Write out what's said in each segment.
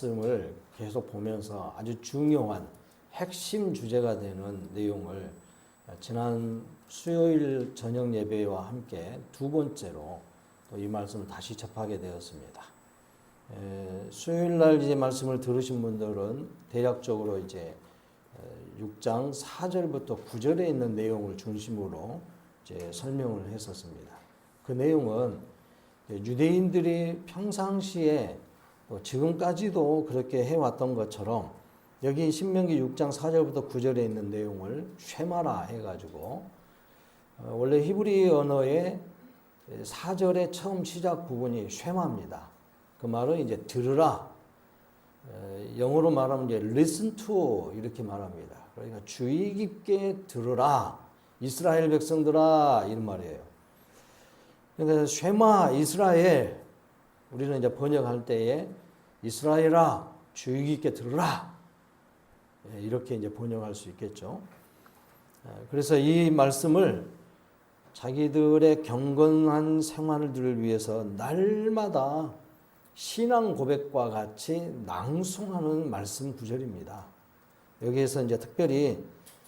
말씀을 계속 보면서 아주 중요한 핵심 주제가 되는 내용을 지난 수요일 저녁 예배와 함께 두 번째로 또 이 말씀을 다시 접하게 되었습니다. 수요일 날 이제 말씀을 들으신 분들은 대략적으로 이제 6장 4절부터 9절에 있는 내용을 중심으로 이제 설명을 했었습니다. 그 내용은 유대인들이 평상시에 지금까지도 그렇게 해왔던 것처럼 여기 신명기 6장 4절부터 9절에 있는 내용을 쉐마라 해가지고 원래 히브리 언어의 4절의 처음 시작 부분이 쉐마입니다. 그 말은 이제 들으라. 영어로 말하면 이제 listen to 이렇게 말합니다. 그러니까 주의 깊게 들으라. 이스라엘 백성들아 이런 말이에요. 그러니까 쉐마 이스라엘 우리는 이제 번역할 때에 이스라엘아 주의 깊게 들으라. 이렇게 이제 번역할 수 있겠죠. 그래서 이 말씀을 자기들의 경건한 생활들을 위해서 날마다 신앙 고백과 같이 낭송하는 말씀 구절입니다. 여기에서 이제 특별히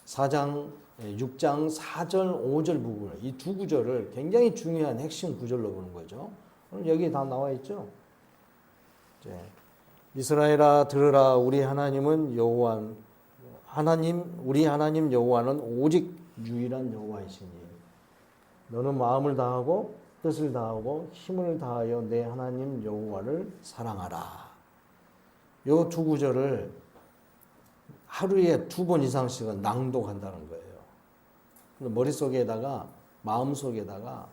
6장 4절, 5절 부분, 이 두 구절을 굉장히 중요한 핵심 구절로 보는 거죠. 오늘 여기 다 나와 있죠. 이스라엘아 들으라 우리 하나님은 우리 하나님 여호와는 오직 유일한 여호와이시니 너는 마음을 다하고 뜻을 다하고 힘을 다하여 내 하나님 여호와를 사랑하라. 이 두 구절을 하루에 2번 이상씩은 낭독한다는 거예요. 머릿속에다가 마음속에다가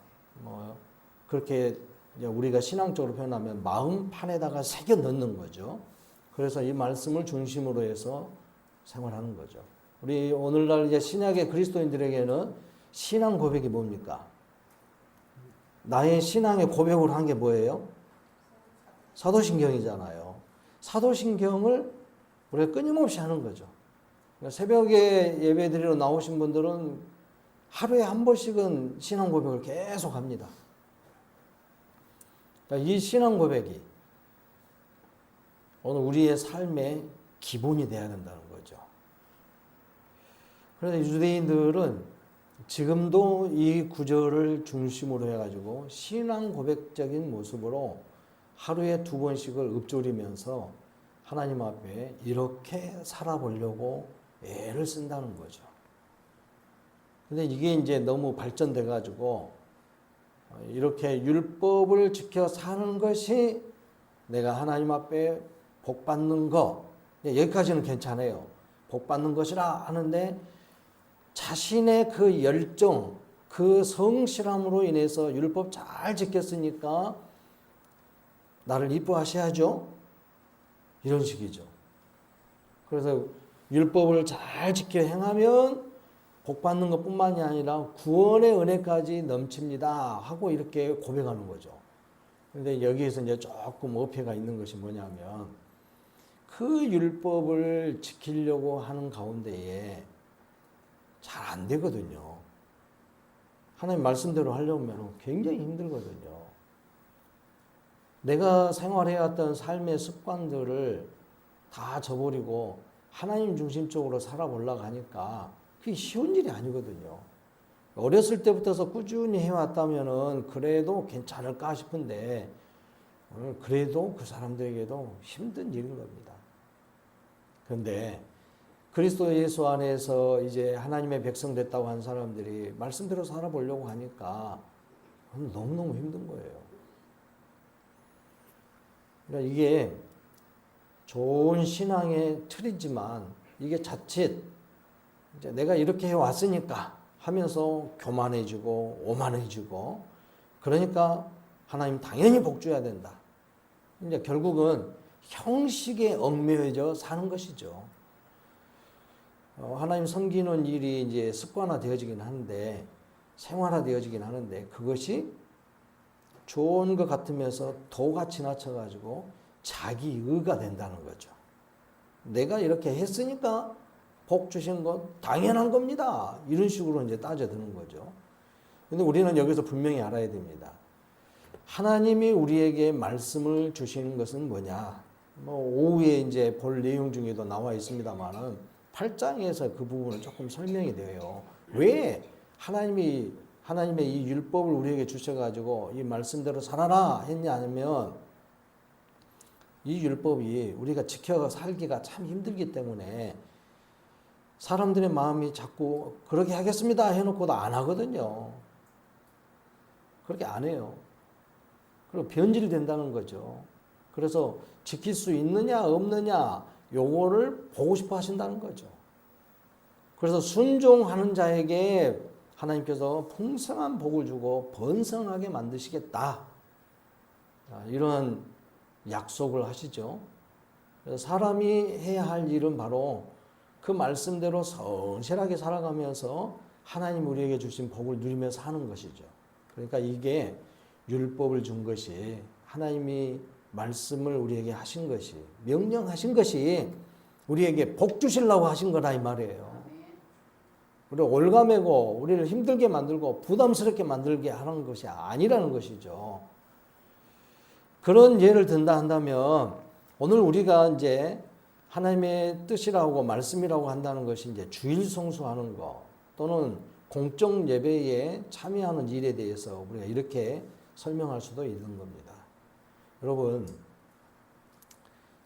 그렇게 우리가 신앙적으로 표현하면 마음판에다가 새겨 넣는 거죠. 그래서 이 말씀을 중심으로 해서 생활하는 거죠. 우리 오늘날 이제 신약의 그리스도인들에게는 신앙 고백이 뭡니까? 나의 신앙의 고백을 한 게 뭐예요? 사도신경이잖아요. 사도신경을 우리가 끊임없이 하는 거죠. 그러니까 새벽에 예배드리러 나오신 분들은 하루에 한 번씩은 신앙 고백을 계속 합니다. 그러니까 이 신앙 고백이 오늘 우리의 삶의 기본이 돼야 된다는 거죠. 그래서 유대인들은 지금도 이 구절을 중심으로 해가지고 신앙 고백적인 모습으로 하루에 2번씩을 읊조리면서 하나님 앞에 이렇게 살아보려고 애를 쓴다는 거죠. 근데 이게 이제 너무 발전돼가지고 이렇게 율법을 지켜 사는 것이 내가 하나님 앞에 복 받는 거, 여기까지는 괜찮아요. 복 받는 것이라 하는데 자신의 그 열정, 그 성실함으로 인해서 율법 잘 지켰으니까 나를 이뻐하셔야죠. 이런 식이죠. 그래서 율법을 잘 지켜 행하면 복 받는 것뿐만이 아니라 구원의 은혜까지 넘칩니다 하고 이렇게 고백하는 거죠. 그런데 여기에서 이제 조금 어폐가 있는 것이 뭐냐면 그 율법을 지키려고 하는 가운데에 잘 안 되거든요. 하나님 말씀대로 하려면 굉장히 힘들거든요. 내가 생활해왔던 삶의 습관들을 다 저버리고 하나님 중심적으로 살아보려고 하니까 그게 쉬운 일이 아니거든요. 어렸을 때부터 꾸준히 해왔다면은 그래도 괜찮을까 싶은데 그래도 그 사람들에게도 힘든 일인 겁니다. 그런데 그리스도 예수 안에서 이제 하나님의 백성 됐다고 한 사람들이 말씀대로 살아보려고 하니까 너무너무 힘든 거예요. 그러니까 이게 좋은 신앙의 틀이지만 이게 자칫 이제 내가 이렇게 해왔으니까 하면서 교만해지고 오만해지고 그러니까 하나님 당연히 복 줘야 된다. 이제 결국은 형식에 얽매여져 사는 것이죠. 하나님 섬기는 일이 이제 습관화되어지긴 하는데 생활화되어지긴 하는데 그것이 좋은 것 같으면서 도가 지나쳐가지고 자기 의가 된다는 거죠. 내가 이렇게 했으니까 복 주신 것 당연한 겁니다. 이런 식으로 이제 따져드는 거죠. 근데 우리는 여기서 분명히 알아야 됩니다. 하나님이 우리에게 말씀을 주시는 것은 뭐냐? 뭐 오후에 이제 볼 내용 중에도 나와 있습니다만은 8장에서 그 부분은 조금 설명이 돼요. 왜 하나님의 이 율법을 우리에게 주셔가지고 이 말씀대로 살아라 했냐 하면 이 율법이 우리가 지켜 살기가 참 힘들기 때문에 사람들의 마음이 자꾸 그렇게 하겠습니다 해놓고도 안 하거든요. 그렇게 안 해요. 그리고 변질된다는 거죠. 그래서 지킬 수 있느냐 없느냐 요거를 보고 싶어 하신다는 거죠. 그래서 순종하는 자에게 하나님께서 풍성한 복을 주고 번성하게 만드시겠다. 이런 약속을 하시죠. 그래서 사람이 해야 할 일은 바로 그 말씀대로 성실하게 살아가면서 하나님 우리에게 주신 복을 누리며 사는 것이죠. 그러니까 이게 율법을 준 것이 하나님이 말씀을 우리에게 하신 것이 명령하신 것이 우리에게 복 주시려고 하신 거다 이 말이에요. 우리를 올가매고 우리를 힘들게 만들고 부담스럽게 만들게 하는 것이 아니라는 것이죠. 그런 예를 든다 한다면 오늘 우리가 이제 하나님의 뜻이라고 말씀이라고 한다는 것이 이제 주일 성수하는 거 또는 공적 예배에 참여하는 일에 대해서 우리가 이렇게 설명할 수도 있는 겁니다. 여러분,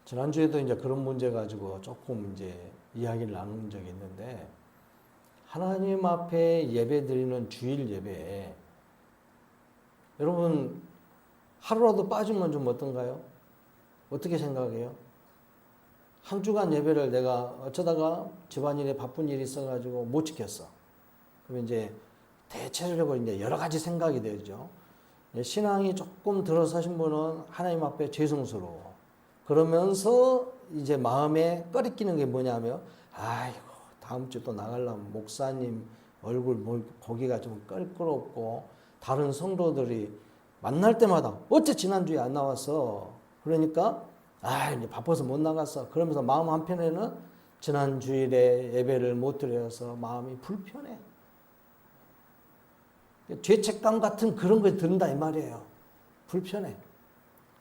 지난주에도 이제 그런 문제 가지고 조금 이제 이야기를 나눈 적이 있는데 하나님 앞에 예배 드리는 주일 예배에 여러분 하루라도 빠지면 좀 어떤가요? 어떻게 생각해요? 한 주간 예배를 내가 어쩌다가 집안일에 바쁜 일이 있어가지고 못 지켰어. 그러면 이제 대체적으로 이제 여러 가지 생각이 되죠. 신앙이 조금 들어서신 분은 하나님 앞에 죄송스러워. 그러면서 이제 마음에 꺼리끼는 게 뭐냐면, 아이고, 다음 주 또 나가려면 목사님 얼굴 보기가 좀 껄끄럽고, 다른 성도들이 만날 때마다, 어째 지난주에 안 나왔어? 그러니까, 이제 바빠서 못 나갔어. 그러면서 마음 한편에는 지난 주일에 예배를 못 드려서 마음이 불편해. 죄책감 같은 그런 걸 든다 이 말이에요. 불편해.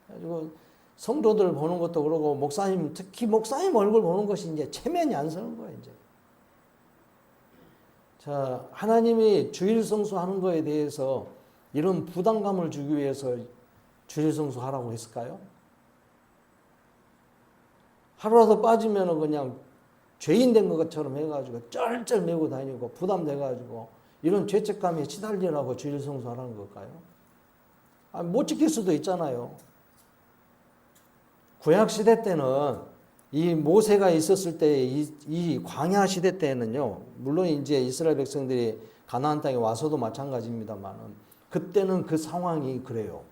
그래가지고 성도들 보는 것도 그러고 목사님, 특히 목사님 얼굴 보는 것이 이제 체면이 안 서는 거예요, 이제. 자, 하나님이 주일 성수하는 거에 대해서 이런 부담감을 주기 위해서 주일 성수하라고 했을까요? 하루라도 빠지면은 그냥 죄인 된 것처럼 해가지고 쩔쩔 메고 다니고 부담돼가지고 이런 죄책감에 시달리라고 주일 성수하라는 걸까요? 못 지킬 수도 있잖아요. 구약 시대 때는 이 모세가 있었을 때 이 광야 시대 때는요. 물론 이제 이스라엘 백성들이 가나안 땅에 와서도 마찬가지입니다만은 그때는 그 상황이 그래요.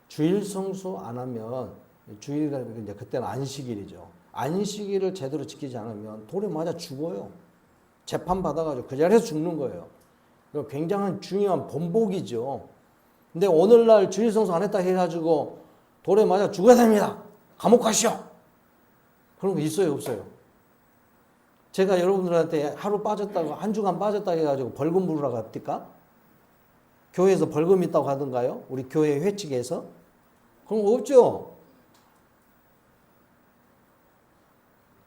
주일 성수 안 하면 주일이라는 이제 그때는 안식일이죠. 안식일을 제대로 지키지 않으면 돌에 맞아 죽어요. 재판 받아가지고 그 자리에서 죽는 거예요. 굉장한 중요한 본보기죠. 근데 오늘날 주일 성수 안 했다 해가지고 돌에 맞아 죽어야 됩니다. 감옥 가시오. 그런 거 있어요, 없어요? 제가 여러분들한테 하루 빠졌다고 한 주간 빠졌다 해가지고 벌금 부르러 갑니까? 교회에서 벌금 있다고 하던가요? 우리 교회 회칙에서? 그런 거 없죠.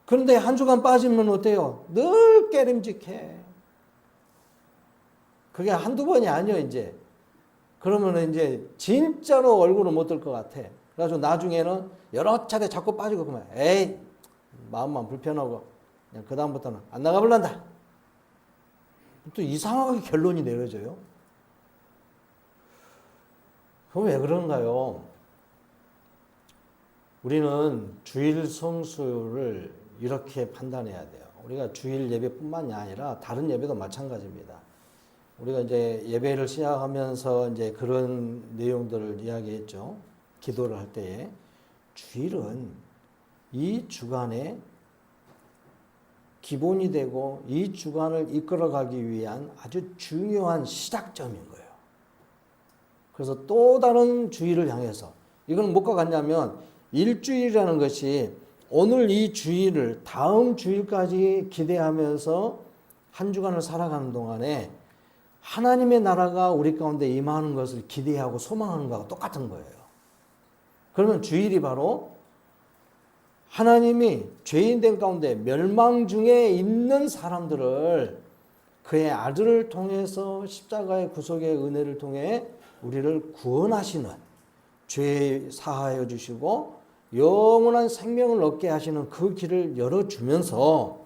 그런데 한 주간 빠지면 어때요? 늘 깨림직해. 그게 한두 번이 아니에요, 이제. 그러면 이제 진짜로 얼굴을 못 들 것 같아. 그래가지고 나중에는 여러 차례 자꾸 빠지고 그러면 에이, 마음만 불편하고 그냥 그다음부터는 안 나가볼란다. 또 이상하게 결론이 내려져요. 그럼 왜 그런가요? 우리는 주일 성수를 이렇게 판단해야 돼요. 우리가 주일 예배뿐만이 아니라 다른 예배도 마찬가지입니다. 우리가 이제 예배를 시작하면서 이제 그런 내용들을 이야기했죠. 기도를 할 때에 주일은 이 주간의 기본이 되고 이 주간을 이끌어가기 위한 아주 중요한 시작점인 거예요. 그래서 또 다른 주일을 향해서 이건 뭐가 같냐면 일주일이라는 것이 오늘 이 주일을 다음 주일까지 기대하면서 한 주간을 살아가는 동안에 하나님의 나라가 우리 가운데 임하는 것을 기대하고 소망하는 것과 똑같은 거예요. 그러면 주일이 바로 하나님이 죄인된 가운데 멸망 중에 있는 사람들을 그의 아들을 통해서 십자가의 구속의 은혜를 통해 우리를 구원하시는, 죄 사하여 주시고 영원한 생명을 얻게 하시는 그 길을 열어주면서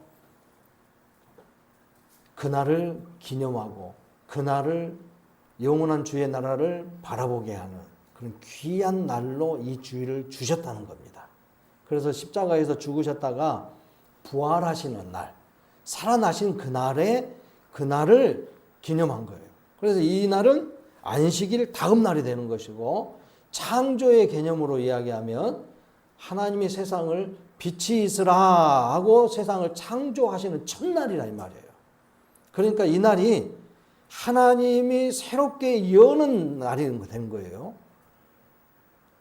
그날을 기념하고 그날을 영원한 주의 나라를 바라보게 하는 그런 귀한 날로 이 주일을 주셨다는 겁니다. 그래서 십자가에서 죽으셨다가 부활하시는 날, 살아나신 그날을 기념한 거예요. 그래서 이 날은 안식일 다음 날이 되는 것이고, 창조의 개념으로 이야기하면 하나님이 세상을 빛이 있으라 하고 세상을 창조하시는 첫날이라 이 말이에요. 그러니까 이 날이 하나님이 새롭게 여는 날이 된 거예요.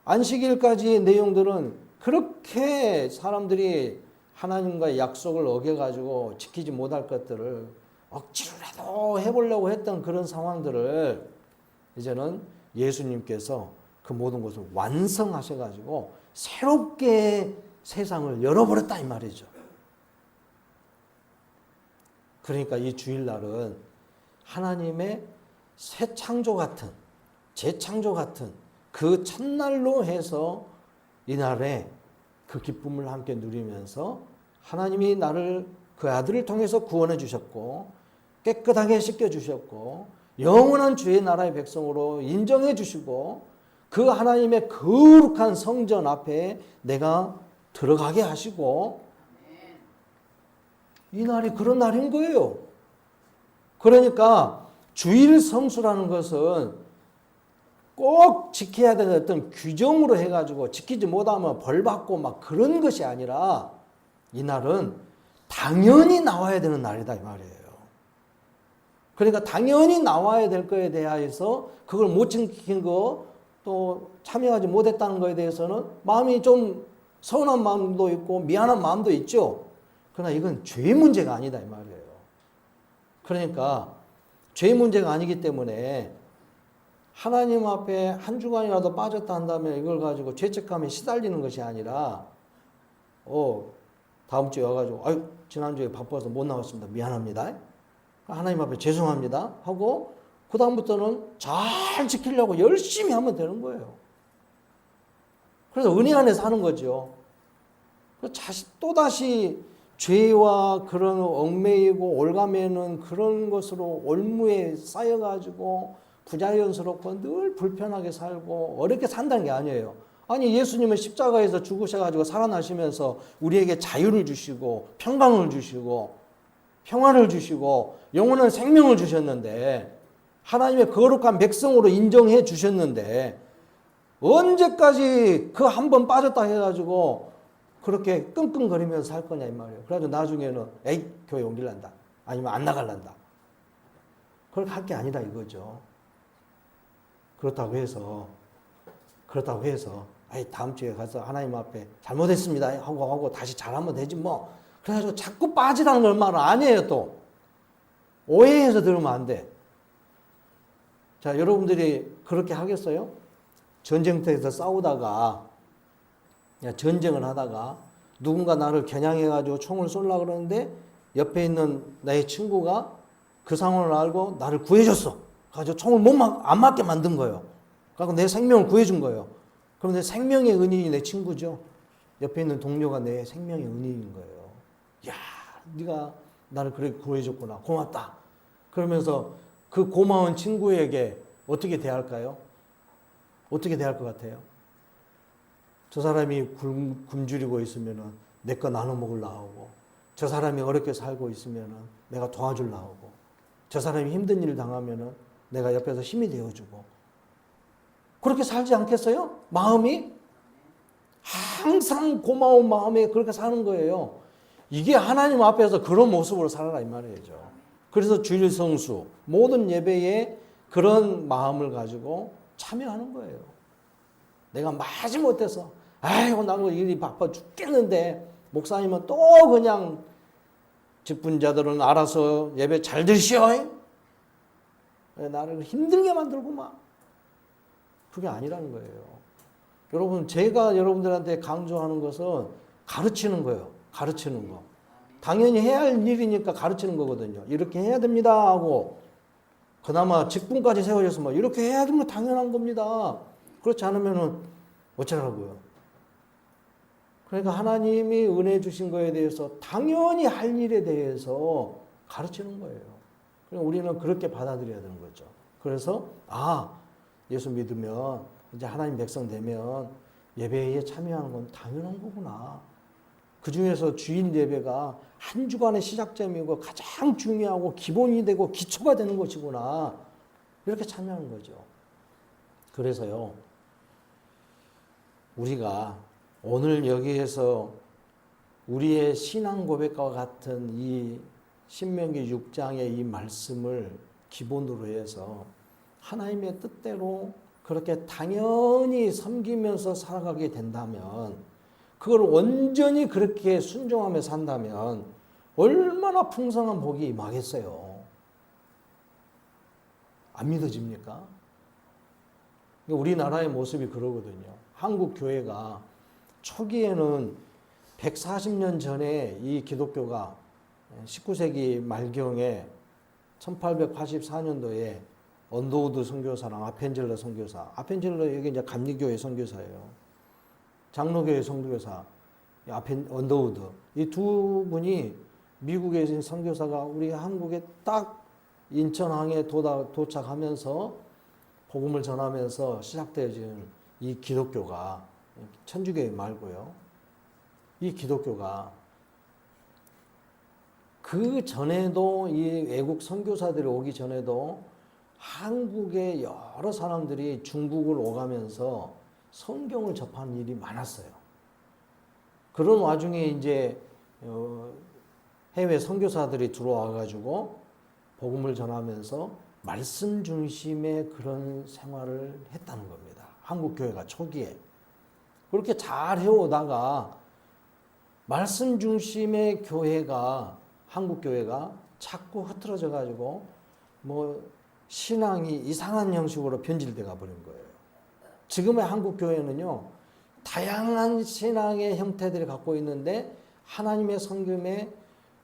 안식일까지의 내용들은 그렇게 사람들이 하나님과의 약속을 어겨가지고 지키지 못할 것들을 억지로라도 해보려고 했던 그런 상황들을 이제는 예수님께서 그 모든 것을 완성하셔가지고 새롭게 세상을 열어버렸다 이 말이죠. 그러니까 이 주일날은 하나님의 새 창조 같은, 재창조 같은 그 첫날로 해서 이날에 그 기쁨을 함께 누리면서 하나님이 나를 그 아들을 통해서 구원해 주셨고 깨끗하게 씻겨 주셨고 영원한 주의 나라의 백성으로 인정해 주시고 그 하나님의 거룩한 성전 앞에 내가 들어가게 하시고 이 날이 그런 날인 거예요. 그러니까 주일 성수라는 것은 꼭 지켜야 되는 어떤 규정으로 해가지고 지키지 못하면 벌받고 막 그런 것이 아니라 이날은 당연히 나와야 되는 날이다 이 말이에요. 그러니까 당연히 나와야 될 거에 대하여서 그걸 못 지킨 거 또 참여하지 못했다는 거에 대해서는 마음이 좀 서운한 마음도 있고 미안한 마음도 있죠. 그러나 이건 죄 문제가 아니다 이 말이에요. 그러니까 죄 문제가 아니기 때문에 하나님 앞에 한 주간이라도 빠졌다 한다면 이걸 가지고 죄책감에 시달리는 것이 아니라 다음 주에 와가지고 아유 지난주에 바빠서 못 나왔습니다. 미안합니다. 하나님 앞에 죄송합니다 하고 그 다음부터는 잘 지키려고 열심히 하면 되는 거예요. 그래서 은혜 안에 사는 거죠. 또다시 죄와 그런 얽매이고 올가매는 그런 것으로 올무에 쌓여가지고 부자연스럽고 늘 불편하게 살고 어렵게 산다는 게 아니에요. 아니 예수님은 십자가에서 죽으셔가지고 살아나시면서 우리에게 자유를 주시고 평강을 주시고 평화를 주시고 영원한 생명을 주셨는데 하나님의 거룩한 백성으로 인정해 주셨는데 언제까지 그 한 번 빠졌다 해가지고 그렇게 끙끙거리면서 살 거냐 이 말이에요. 그래가지고 나중에는 에이 교회 옮길란다 아니면 안 나갈란다 그렇게 할 게 아니라 이거죠. 그렇다고 해서 아이 다음 주에 가서 하나님 앞에 잘못했습니다 하고 다시 잘하면 되지 뭐. 그래가지고 자꾸 빠지라는 걸 말은 아니에요. 또 오해해서 들으면 안 돼. 자, 여러분들이 그렇게 하겠어요? 전쟁터에서 싸우다가 전쟁을 하다가 누군가 나를 겨냥해가지고 총을 쏠라 그러는데 옆에 있는 나의 친구가 그 상황을 알고 나를 구해줬어. 그래서 총을 안 맞게 만든 거예요. 그래서 내 생명을 구해준 거예요. 그럼 내 생명의 은인이 내 친구죠. 옆에 있는 동료가 내 생명의 은인인 거예요. 야, 네가 나를 그렇게 구해줬구나. 고맙다. 그러면서 그 고마운 친구에게 어떻게 대할까요? 어떻게 대할 것 같아요? 저 사람이 굶주리고 있으면 내 거 나눠 먹으려 하고 저 사람이 어렵게 살고 있으면 내가 도와주려 하고 저 사람이 힘든 일을 당하면 내가 옆에서 힘이 되어주고 그렇게 살지 않겠어요? 마음이 항상 고마운 마음에 그렇게 사는 거예요. 이게 하나님 앞에서 그런 모습으로 살아라 이 말이죠. 그래서 주일 성수 모든 예배에 그런 마음을 가지고 참여하는 거예요. 내가 마지못해서 아이고 나도 일이 바빠 죽겠는데 목사님은 또 그냥 직분자들은 알아서 예배 잘 드시오. 나를 힘들게 만들고 막 그게 아니라는 거예요. 여러분 제가 여러분들한테 강조하는 것은 가르치는 거예요. 가르치는 거. 당연히 해야 할 일이니까 가르치는 거거든요. 이렇게 해야 됩니다 하고 그나마 직분까지 세워져서 뭐 이렇게 해야 되는 거 당연한 겁니다. 그렇지 않으면은 어쩌라고요. 그러니까 하나님이 은혜 주신 거에 대해서 당연히 할 일에 대해서 가르치는 거예요. 그러니까 우리는 그렇게 받아들여야 되는 거죠. 그래서 예수 믿으면 이제 하나님 백성 되면 예배에 참여하는 건 당연한 거구나. 그 중에서 주일 예배가 한 주간의 시작점이고 가장 중요하고 기본이 되고 기초가 되는 것이구나. 이렇게 참여하는 거죠. 그래서요, 우리가 오늘 여기에서 우리의 신앙 고백과 같은 이 신명기 6장의 이 말씀을 기본으로 해서 하나님의 뜻대로 그렇게 당연히 섬기면서 살아가게 된다면, 그걸 온전히 그렇게 순종하며 산다면 얼마나 풍성한 복이 임하겠어요. 안 믿어집니까? 우리나라의 모습이 그러거든요. 한국 교회가 초기에는 140년 전에 이 기독교가 19세기 말경에 1884년도에 언더우드 선교사랑 아펜젤러 선교사, 아펜젤러 여기 이제 감리교회 선교사예요. 장로교회 선교사 언더우드, 이 두 분이 미국에 있는 선교사가 우리 한국에 딱 인천항에 도착하면서 복음을 전하면서 시작되어진 이 기독교가, 천주교회 말고요, 이 기독교가 그 전에도 이 외국 선교사들이 오기 전에도 한국의 여러 사람들이 중국을 오가면서 성경을 접하는 일이 많았어요. 그런 와중에 이제 해외 선교사들이 들어와 가지고 복음을 전하면서 말씀 중심의 그런 생활을 했다는 겁니다. 한국 교회가 초기에 그렇게 잘 해오다가 말씀 중심의 교회가, 한국 교회가 자꾸 흐트러져 가지고 뭐 신앙이 이상한 형식으로 변질돼가 버린 거예요. 지금의 한국 교회는요, 다양한 신앙의 형태들이 갖고 있는데 하나님의 성김에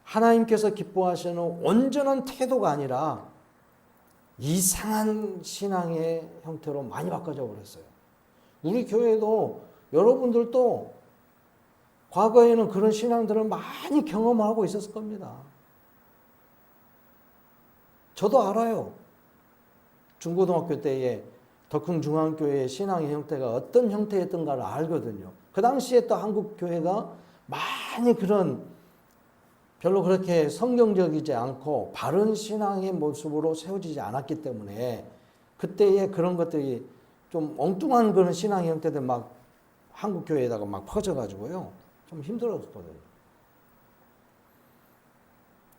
하나님께서 기뻐하시는 온전한 태도가 아니라 이상한 신앙의 형태로 많이 바꿔져 버렸어요. 우리 교회도 여러분들도 과거에는 그런 신앙들을 많이 경험하고 있었을 겁니다. 저도 알아요. 중고등학교 때에 덕흥중앙교회의 신앙의 형태가 어떤 형태였던가를 알거든요. 그 당시에 또 한국 교회가 많이 그런 별로 그렇게 성경적이지 않고 바른 신앙의 모습으로 세워지지 않았기 때문에 그때의 그런 것들이 좀 엉뚱한 그런 신앙의 형태들 막 한국 교회에다가 막 퍼져가지고요, 좀 힘들었거든요.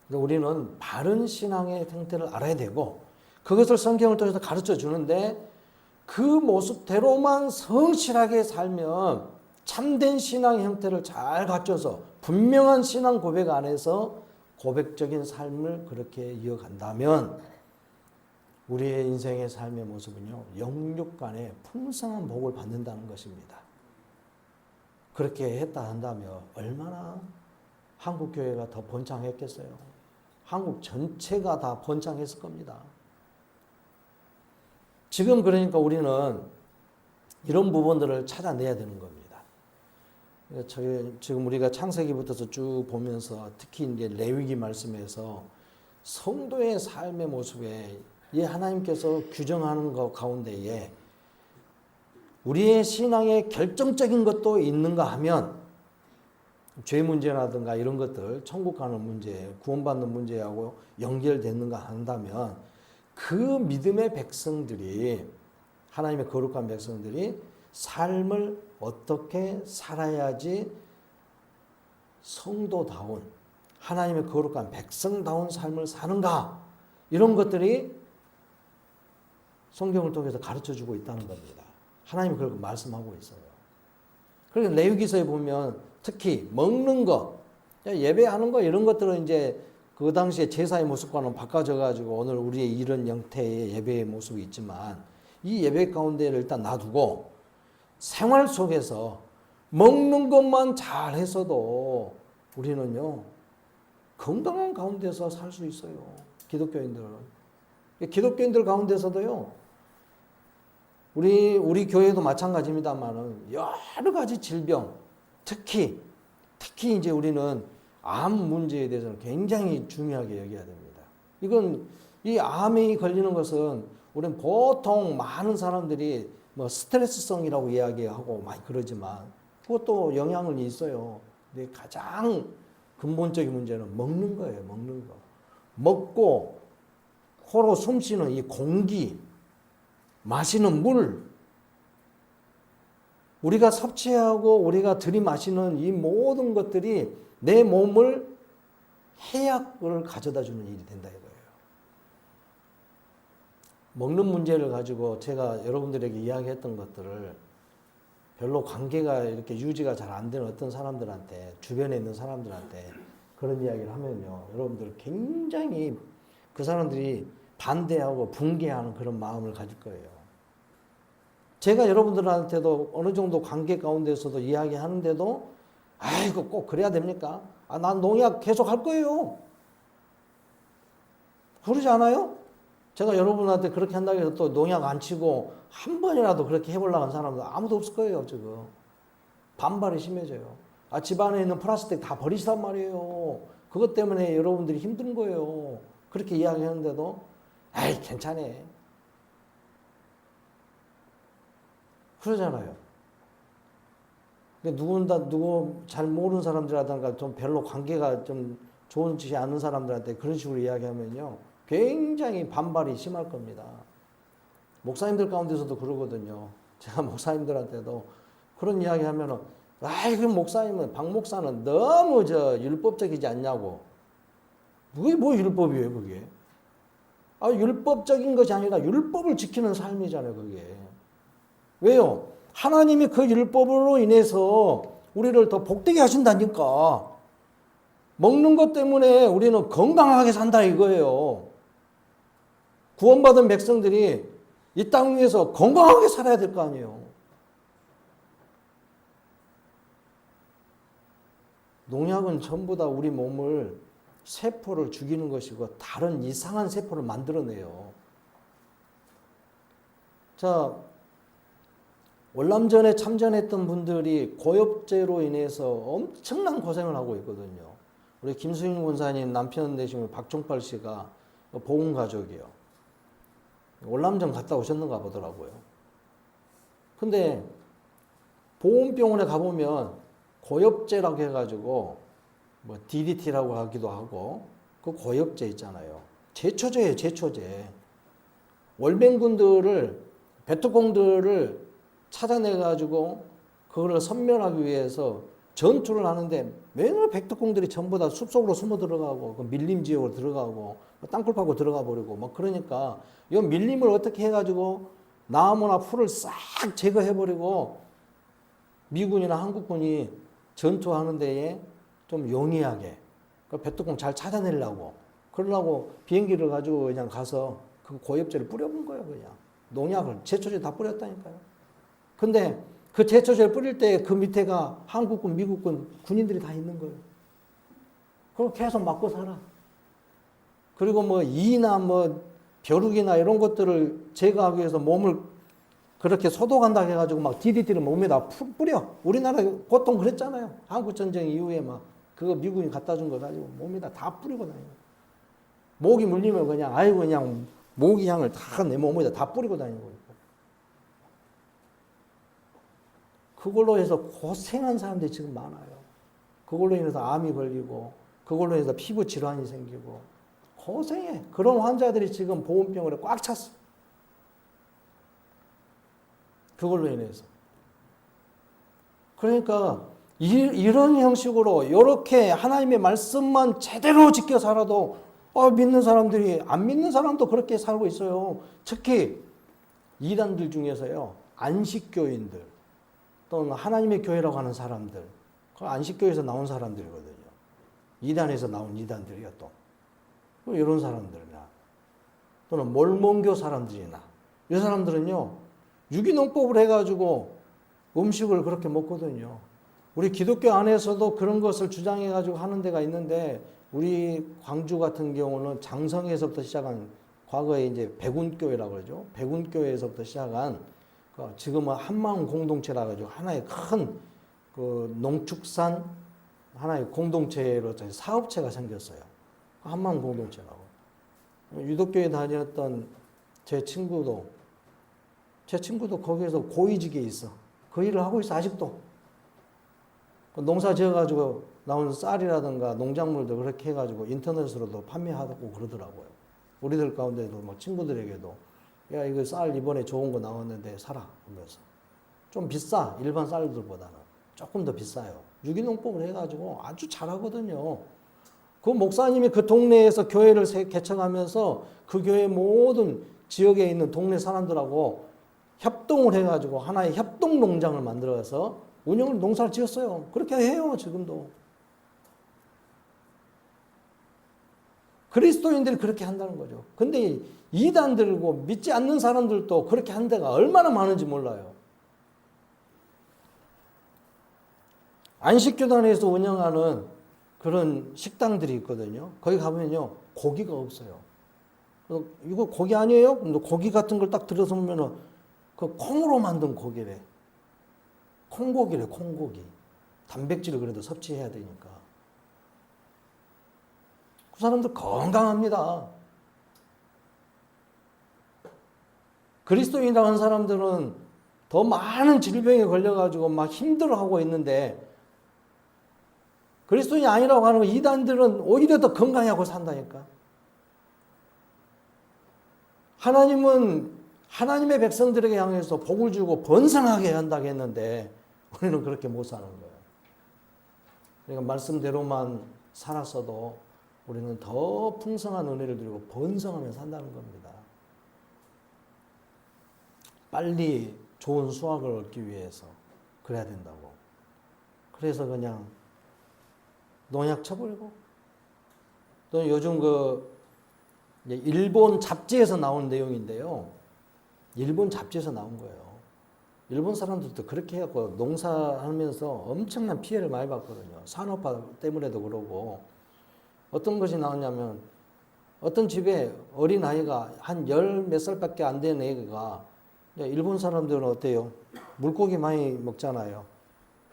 우리는 바른 신앙의 형태를 알아야 되고 그것을 성경을 통해서 가르쳐 주는데 그 모습대로만 성실하게 살면 참된 신앙의 형태를 잘 갖춰서 분명한 신앙 고백 안에서 고백적인 삶을 그렇게 이어간다면 우리의 인생의 삶의 모습은요, 영육 간에 풍성한 복을 받는다는 것입니다. 그렇게 했다 한다면 얼마나 한국 교회가 더 번창했겠어요. 한국 전체가 다 번창했을 겁니다. 지금 그러니까 우리는 이런 부분들을 찾아내야 되는 겁니다. 지금 우리가 창세기부터 쭉 보면서 특히 이제 레위기 말씀에서 성도의 삶의 모습에 이 하나님께서 규정하는 것 가운데에 우리의 신앙에 결정적인 것도 있는가 하면 죄 문제라든가 이런 것들, 천국 가는 문제, 구원받는 문제하고 연결되는가 한다면 그 믿음의 백성들이, 하나님의 거룩한 백성들이 삶을 어떻게 살아야지 성도다운, 하나님의 거룩한 백성다운 삶을 사는가, 이런 것들이 성경을 통해서 가르쳐주고 있다는 겁니다. 하나님이 그렇게 말씀하고 있어요. 그러니까 레위기서에 보면 특히 먹는 거, 예배하는 거 이런 것들은 이제 그 당시에 제사의 모습과는 바꿔져 가지고 오늘 우리의 이런 형태의 예배의 모습이 있지만 이 예배 가운데를 일단 놔두고 생활 속에서 먹는 것만 잘 했어도 우리는요, 건강한 가운데서 살 수 있어요. 기독교인들은. 기독교인들 가운데서도요, 우리 교회도 마찬가지입니다만은 여러 가지 질병, 특히 이제 우리는 암 문제에 대해서는 굉장히 중요하게 여겨야 됩니다. 이건 이 암이 걸리는 것은 우리는 보통 많은 사람들이 뭐 스트레스성이라고 이야기하고 많이 그러지만 그것도 영향은 있어요. 근데 가장 근본적인 문제는 먹는 거예요. 먹는 거. 먹고 코로 숨쉬는 이 공기, 마시는 물, 우리가 섭취하고 우리가 들이마시는 이 모든 것들이 내 몸을 해약을 가져다 주는 일이 된다 이거예요. 먹는 문제를 가지고 제가 여러분들에게 이야기했던 것들을 별로 관계가 이렇게 유지가 잘 안 되는 어떤 사람들한테, 주변에 있는 사람들한테 그런 이야기를 하면요, 여러분들 굉장히 그 사람들이 반대하고 붕괴하는 그런 마음을 가질 거예요. 제가 여러분들한테도 어느 정도 관계 가운데서도 이야기하는데도 아이고 꼭 그래야 됩니까? 난 농약 계속 할 거예요. 그러지 않아요? 제가 여러분한테 그렇게 한다고 해서 또 농약 안 치고 한 번이라도 그렇게 해보려고 하는 사람도 아무도 없을 거예요, 지금. 반발이 심해져요. 집안에 있는 플라스틱 다 버리시단 말이에요. 그것 때문에 여러분들이 힘든 거예요. 그렇게 이야기하는데도 에이, 괜찮아. 그러잖아요. 누구 잘 모르는 사람들이라든가 좀 별로 관계가 좀 좋지 않은 사람들한테 그런 식으로 이야기하면요, 굉장히 반발이 심할 겁니다. 목사님들 가운데서도 그러거든요. 제가 목사님들한테도 그런 이야기 하면은, 그 목사님은, 박 목사는 너무 율법적이지 않냐고. 그게 뭐 율법이에요, 그게? 율법적인 것이 아니라 율법을 지키는 삶이잖아요, 그게. 왜요? 하나님이 그 율법으로 인해서 우리를 더 복되게 하신다니까. 먹는 것 때문에 우리는 건강하게 산다 이거예요. 구원받은 백성들이 이 땅 위에서 건강하게 살아야 될 거 아니에요. 농약은 전부 다 우리 몸을, 세포를 죽이는 것이고 다른 이상한 세포를 만들어내요. 자, 월남전에 참전했던 분들이 고엽제로 인해서 엄청난 고생을 하고 있거든요. 우리 김수인 권사님 남편 되신 박종팔 씨가 보훈가족이요. 월남전 갔다 오셨는가 보더라고요. 근데 보훈병원에 가보면 고엽제라고 해가지고 뭐 DDT라고 하기도 하고 그 고엽제 있잖아요. 제초제예요, 제초제. 월맹군들을, 베트콩들을 찾아내가지고 그거를 섬멸하기 위해서 전투를 하는데 맨날 백두콩들이 전부 다 숲속으로 숨어 들어가고 그 밀림 지역으로 들어가고 땅굴 파고 들어가 버리고 막 그러니까 이 밀림을 어떻게 해가지고 나무나 풀을 싹 제거해 버리고 미군이나 한국군이 전투하는 데에 좀 용이하게 그 백두콩 잘 찾아내려고 그러려고 비행기를 가지고 그냥 가서 그 고엽제를 뿌려본 거예요. 그냥 농약을 제초제 다 뿌렸다니까요. 근데 그 제초제를 뿌릴 때 그 밑에가 한국군, 미국군 군인들이 다 있는 거예요. 그걸 계속 맞고 살아. 그리고 뭐 이나 뭐 벼룩이나 이런 것들을 제거하기 위해서 몸을 그렇게 소독한다 해가지고 막 DDT를 몸에다 뿌려. 우리나라 보통 그랬잖아요. 한국전쟁 이후에 막 그거 미국이 갖다 준 거 가지고 몸에다 다 뿌리고 다니고. 모기 물리면 그냥 아이고 그냥 모기향을 다 내 몸에다 다 뿌리고 다니고. 그걸로 해서 고생한 사람들이 지금 많아요. 그걸로 인해서 암이 걸리고, 그걸로 인해서 피부 질환이 생기고, 고생해. 그런 환자들이 지금 보온병원에 꽉 찼어. 그걸로 인해서. 그러니까, 이런 형식으로, 이렇게 하나님의 말씀만 제대로 지켜 살아도, 믿는 사람들이, 안 믿는 사람도 그렇게 살고 있어요. 특히, 이단들 중에서요, 안식교인들. 또는 하나님의 교회라고 하는 사람들, 그 안식교에서 나온 사람들이거든요. 이단에서 나온 이단들이요 또. 이런 사람들이나 또는 몰몬교 사람들이나 이 사람들은요 유기농법을 해가지고 음식을 그렇게 먹거든요. 우리 기독교 안에서도 그런 것을 주장해 가지고 하는 데가 있는데 우리 광주 같은 경우는 장성에서부터 시작한 과거에 이제 백운교회라고 그러죠. 백운교회에서부터 시작한 지금은 한마음 공동체라 가지고 하나의 큰 그 농축산 하나의 공동체로 사업체가 생겼어요. 한마음 공동체라고. 유독교회 다녔던 제 친구도 거기에서 고위직에 있어. 그 일을 하고 있어 아직도. 농사 지어가지고 나오는 쌀이라든가 농작물도 그렇게 해가지고 인터넷으로도 판매하고 그러더라고요. 우리들 가운데도 뭐 친구들에게도 야 이거 쌀 이번에 좋은 거 나왔는데 사라 그러면서 좀 비싸 일반 쌀들보다는 조금 더 비싸요. 유기농법을 해가지고 아주 잘하거든요. 그 목사님이 그 동네에서 교회를 개척하면서 그 교회 모든 지역에 있는 동네 사람들하고 협동을 해가지고 하나의 협동 농장을 만들어서 운영을 농사를 지었어요. 그렇게 해요 지금도. 그리스도인들이 그렇게 한다는 거죠. 근데 이단들고 믿지 않는 사람들도 그렇게 한 데가 얼마나 많은지 몰라요. 안식교단에서 운영하는 그런 식당들이 있거든요. 거기 가면요 고기가 없어요. 이거 고기 아니에요? 근데 고기 같은 걸 딱 들여서 보면은 그 콩으로 만든 고기래. 콩고기래, 콩고기. 단백질을 그래도 섭취해야 되니까. 그 사람들 건강합니다. 그리스도인이라고 하는 사람들은 더 많은 질병에 걸려가지고 막 힘들어하고 있는데 그리스도인이 아니라고 하는 이단들은 오히려 더 건강하고 산다니까. 하나님은 하나님의 백성들에게 향해서 복을 주고 번성하게 한다고 했는데 우리는 그렇게 못 사는 거예요. 그러니까 말씀대로만 살았어도 우리는 더 풍성한 은혜를 드리고 번성하며 산다는 겁니다. 빨리 좋은 수확을 얻기 위해서 그래야 된다고. 그래서 그냥 농약 쳐버리고 또 요즘 일본 잡지에서 나온 내용인데요. 일본 잡지에서 나온 거예요. 일본 사람들도 그렇게 해갖고 농사하면서 엄청난 피해를 많이 봤거든요. 산업화 때문에도 그러고 어떤 것이 나왔냐면 어떤 집에 어린 아이가 한 열 몇 살밖에 안 된 애가 일본 사람들은 어때요? 물고기 많이 먹잖아요.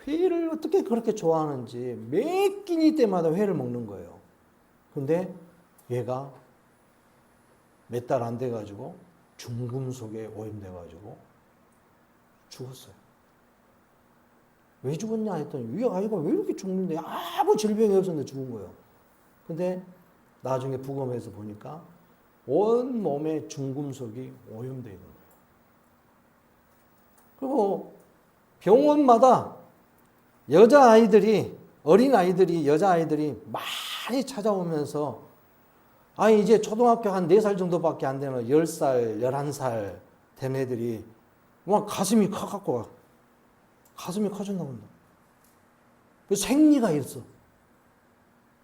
회를 어떻게 그렇게 좋아하는지 매 끼니 때마다 회를 먹는 거예요. 근데 얘가 몇 달 안 돼가지고 중금속에 오염돼가지고 죽었어요. 왜 죽었냐 했더니 이 아이가 왜 이렇게 죽는데 아무 질병이 없었는데 죽은 거예요. 근데 나중에 부검해서 보니까 온 몸에 중금속이 오염되어 있는 거예요. 그리고 병원마다 여자아이들이 많이 찾아오면서 이제 초등학교 한 4살 정도밖에 안 되는 10살, 11살 된 애들이 막 가슴이 커졌나 본다. 생리가 있어.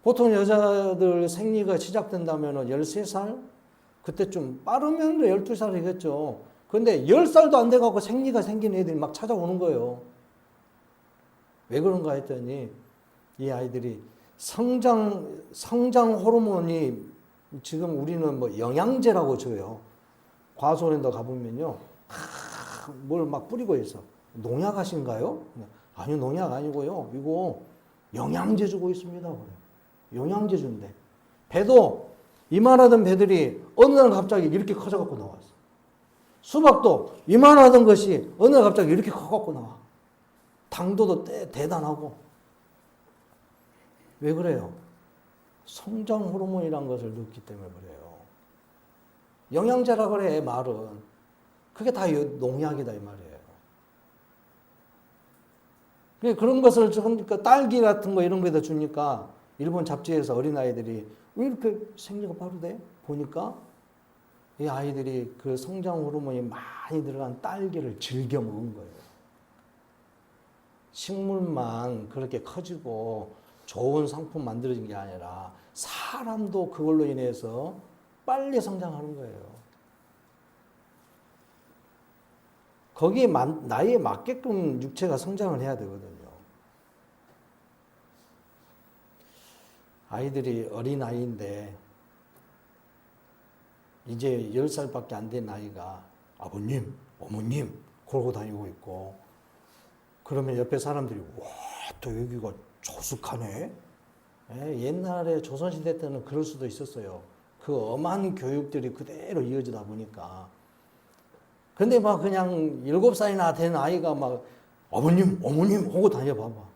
보통 여자들 생리가 시작된다면 13살? 그때 좀 빠르면 12살이겠죠. 근데 10살도 안 돼갖고 생리가 생긴 애들이 막 찾아오는 거예요. 왜 그런가 했더니 이 아이들이 성장 호르몬이 지금 우리는 뭐 영양제라고 줘요. 과수원에 가보면요. 뭘 막 뿌리고 있어. 농약 하신가요? 아니요, 농약 아니고요. 이거 영양제 주고 있습니다. 영양제 준대. 배도 이만하던 배들이 어느 날 갑자기 이렇게 커져갖고 나왔어. 수박도 이만하던 것이 어느 날 갑자기 이렇게 커갖고 나와. 당도도 대단하고. 왜 그래요? 성장 호르몬이란 것을 넣기 때문에 그래요. 영양제라 그래, 말은. 그게 다 농약이다, 이 말이에요. 그런 것을 주니까 딸기 같은 거 이런 거에다 주니까 일본 잡지에서 어린아이들이 왜 이렇게 생리가 빠르대? 보니까 이 아이들이 그 성장 호르몬이 많이 들어간 딸기를 즐겨 먹은 거예요. 식물만 그렇게 커지고 좋은 상품 만들어진 게 아니라 사람도 그걸로 인해서 빨리 성장하는 거예요. 거기에 나이에 맞게끔 육체가 성장을 해야 되거든요. 아이들이 어린아이인데 이제 10살밖에 안 된 아이가 아버님, 어머님 그러고 다니고 있고, 그러면 옆에 사람들이 와, 또 여기가 조숙하네. 예, 옛날에 조선시대 때는 그럴 수도 있었어요. 그 엄한 교육들이 그대로 이어지다 보니까. 근데 막 그냥 7살이나 된 아이가 막 어머님, 어머님 하고 다녀봐봐.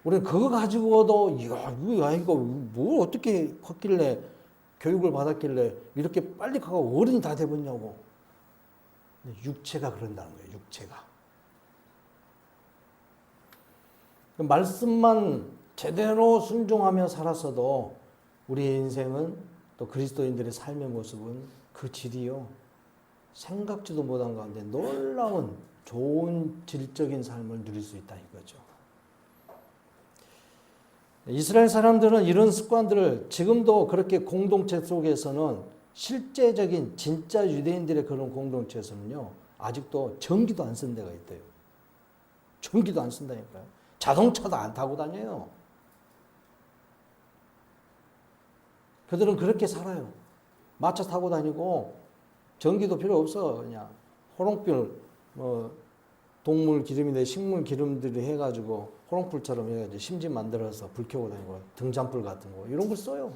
우리는 그거 가지고도 이야, 이 아이가 뭘 어떻게 컸길래, 교육을 받았길래 이렇게 빨리 가고 어른이 다 돼버렸냐고. 육체가 그런다는 거예요. 육체가. 말씀만 제대로 순종하며 살았어도 우리의 인생은, 또 그리스도인들의 삶의 모습은 그 질이요, 생각지도 못한 가운데 놀라운 좋은 질적인 삶을 누릴 수 있다 이거죠. 이스라엘 사람들은 이런 습관들을 지금도 그렇게 공동체 속에서는, 실제적인 진짜 유대인들의 그런 공동체에서는요, 아직도 전기도 안 쓴 데가 있대요. 전기도 안 쓴다니까요. 자동차도 안 타고 다녀요. 그들은 그렇게 살아요. 마차 타고 다니고 전기도 필요 없어. 그냥 호롱불, 동물 기름이나 식물 기름들을 해가지고 호롱불처럼 해가지고 심지 만들어서 불 켜고 다니고, 등잔불 같은 거 이런 걸 써요.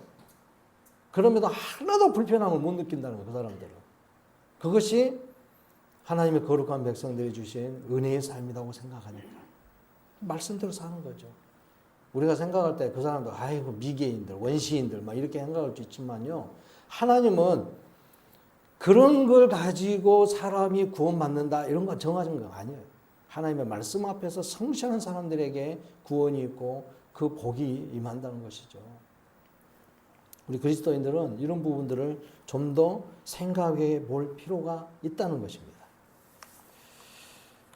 그럼에도 하나도 불편함을 못 느낀다는 거예요, 그 사람들은. 그것이 하나님의 거룩한 백성들이 주신 은혜의 삶이라고 생각하니까 말씀대로 사는 거죠. 우리가 생각할 때 그 사람들 아이고 미개인들, 원시인들 막 이렇게 생각할 수 있지만요, 하나님은 그런 걸 가지고 사람이 구원받는다 이런 건 정하신 거 아니에요. 하나님의 말씀 앞에서 성실한 사람들에게 구원이 있고 그 복이 임한다는 것이죠. 우리 그리스도인들은 이런 부분들을 좀 더 생각해 볼 필요가 있다는 것입니다.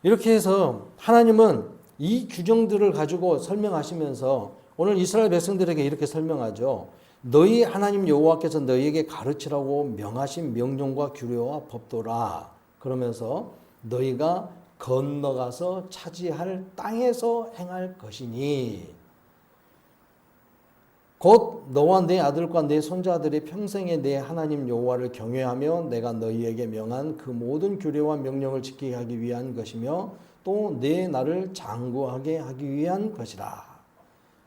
이렇게 해서 하나님은 이 규정들을 가지고 설명하시면서 오늘 이스라엘 백성들에게 이렇게 설명하죠. 너희 하나님 여호와께서 너희에게 가르치라고 명하신 명령과 규례와 법도라. 그러면서 너희가 건너가서 차지할 땅에서 행할 것이니, 곧 너와 내 아들과 내 손자들이 평생에 내 하나님 여호와를 경외하며 내가 너희에게 명한 그 모든 규례와 명령을 지키게 하기 위한 것이며 또 내 나를 장구하게 하기 위한 것이라.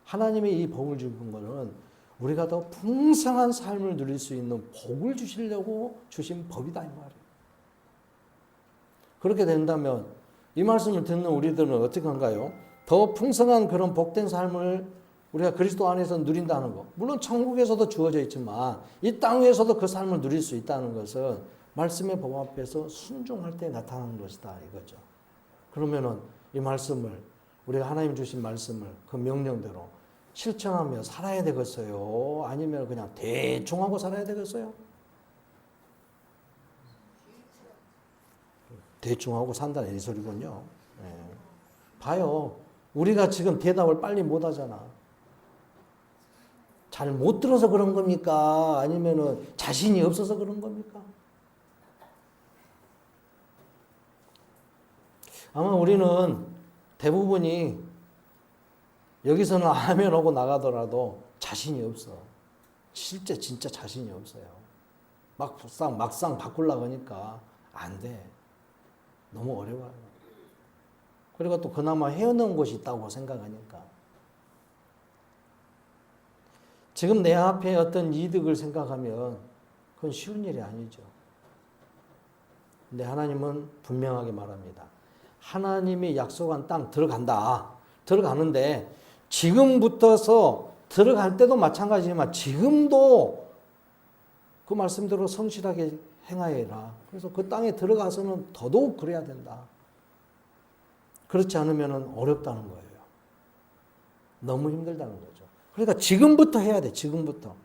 하나님의 이 복을 주신 것은 우리가 더 풍성한 삶을 누릴 수 있는 복을 주시려고 주신 법이다 이 말이에요. 그렇게 된다면 이 말씀을 듣는 우리들은 어떻게 한가요? 더 풍성한 그런 복된 삶을 우리가 그리스도 안에서 누린다는 것. 물론 천국에서도 주어져 있지만 이 땅 위에서도 그 삶을 누릴 수 있다는 것은 말씀의 법 앞에서 순종할 때 나타나는 것이다 이거죠. 그러면은 이 말씀을, 우리가 하나님 주신 말씀을 그 명령대로 실천하며 살아야 되겠어요? 아니면 그냥 대충 하고 살아야 되겠어요? 대충 하고 산다는 이 소리군요. 네. 봐요. 우리가 지금 대답을 빨리 못 하잖아. 잘 못 들어서 그런 겁니까? 아니면은 자신이 없어서 그런 겁니까? 아마 우리는 대부분이 여기서는 아멘 하고 나가더라도 자신이 없어. 실제 진짜 자신이 없어요. 막상 바꾸려고 하니까 안 돼. 너무 어려워요. 그리고 또 그나마 헤어놓은 곳이 있다고 생각하니까. 지금 내 앞에 어떤 이득을 생각하면 그건 쉬운 일이 아니죠. 근데 하나님은 분명하게 말합니다. 하나님이 약속한 땅 들어간다. 들어가는데 지금부터서 들어갈 때도 마찬가지지만 지금도 그 말씀대로 성실하게 행하여라. 그래서 그 땅에 들어가서는 더더욱 그래야 된다. 그렇지 않으면 어렵다는 거예요. 너무 힘들다는 거죠. 그러니까 지금부터 해야 돼. 지금부터.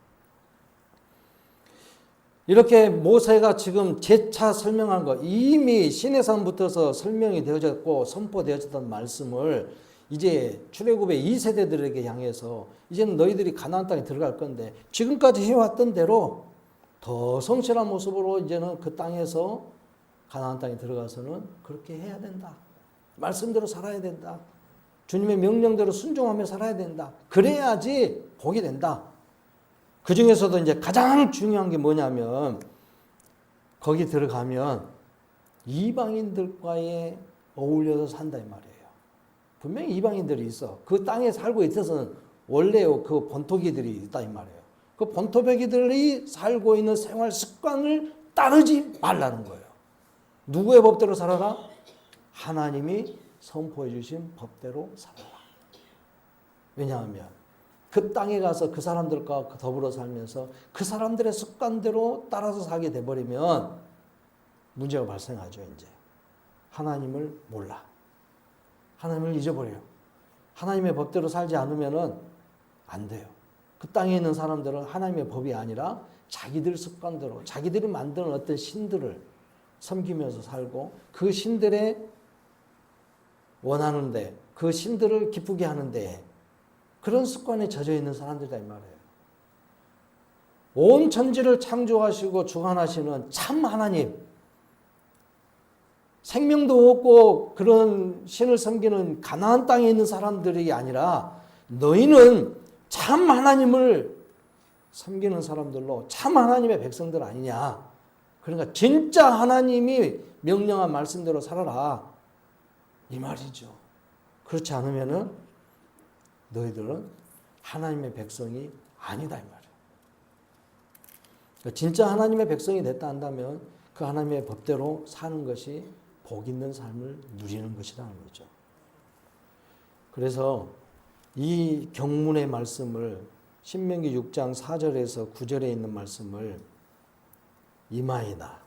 이렇게 모세가 지금 재차 설명한 거, 이미 시내산부터서 설명이 되어졌고 선포되어졌던 말씀을 이제 출애굽의 2세대들에게 향해서 이제는 너희들이 가나안 땅에 들어갈 건데 지금까지 해왔던 대로 더 성실한 모습으로 이제는 그 땅에서 가나안 땅에 들어가서는 그렇게 해야 된다. 말씀대로 살아야 된다. 주님의 명령대로 순종하며 살아야 된다. 그래야지 복이 된다. 그 중에서도 이제 가장 중요한 게 뭐냐면 거기 들어가면 이방인들과의 어울려서 산다 이 말이에요. 분명히 이방인들이 있어. 그 땅에 살고 있어서는 원래 그 본토기들이 있다 이 말이에요. 그 본토배기들이 살고 있는 생활 습관을 따르지 말라는 거예요. 누구의 법대로 살아라? 하나님이 선포해 주신 법대로 살아라. 왜냐하면 그 땅에 가서 그 사람들과 더불어 살면서 그 사람들의 습관대로 따라서 살게 돼버리면 문제가 발생하죠. 이제 하나님을 몰라. 하나님을 잊어버려요. 하나님의 법대로 살지 않으면 안 돼요. 그 땅에 있는 사람들은 하나님의 법이 아니라 자기들 습관대로 자기들이 만드는 어떤 신들을 섬기면서 살고 그 신들의 원하는데 그 신들을 기쁘게 하는데 그런 습관에 젖어 있는 사람들이다 이 말이에요. 온 천지를 창조하시고 주관하시는 참 하나님, 생명도 없고 그런 신을 섬기는 가나안 땅에 있는 사람들이 아니라 너희는 참 하나님을 섬기는 사람들로 참 하나님의 백성들 아니냐. 그러니까 진짜 하나님이 명령한 말씀대로 살아라 이 말이죠. 그렇지 않으면은 너희들은 하나님의 백성이 아니다 이 말이에요. 그러니까 진짜 하나님의 백성이 됐다 한다면 그 하나님의 법대로 사는 것이 복 있는 삶을 누리는 것이라는 거죠. 그래서 이 경문의 말씀을 신명기 6장 4절에서 9절에 있는 말씀을 이마이나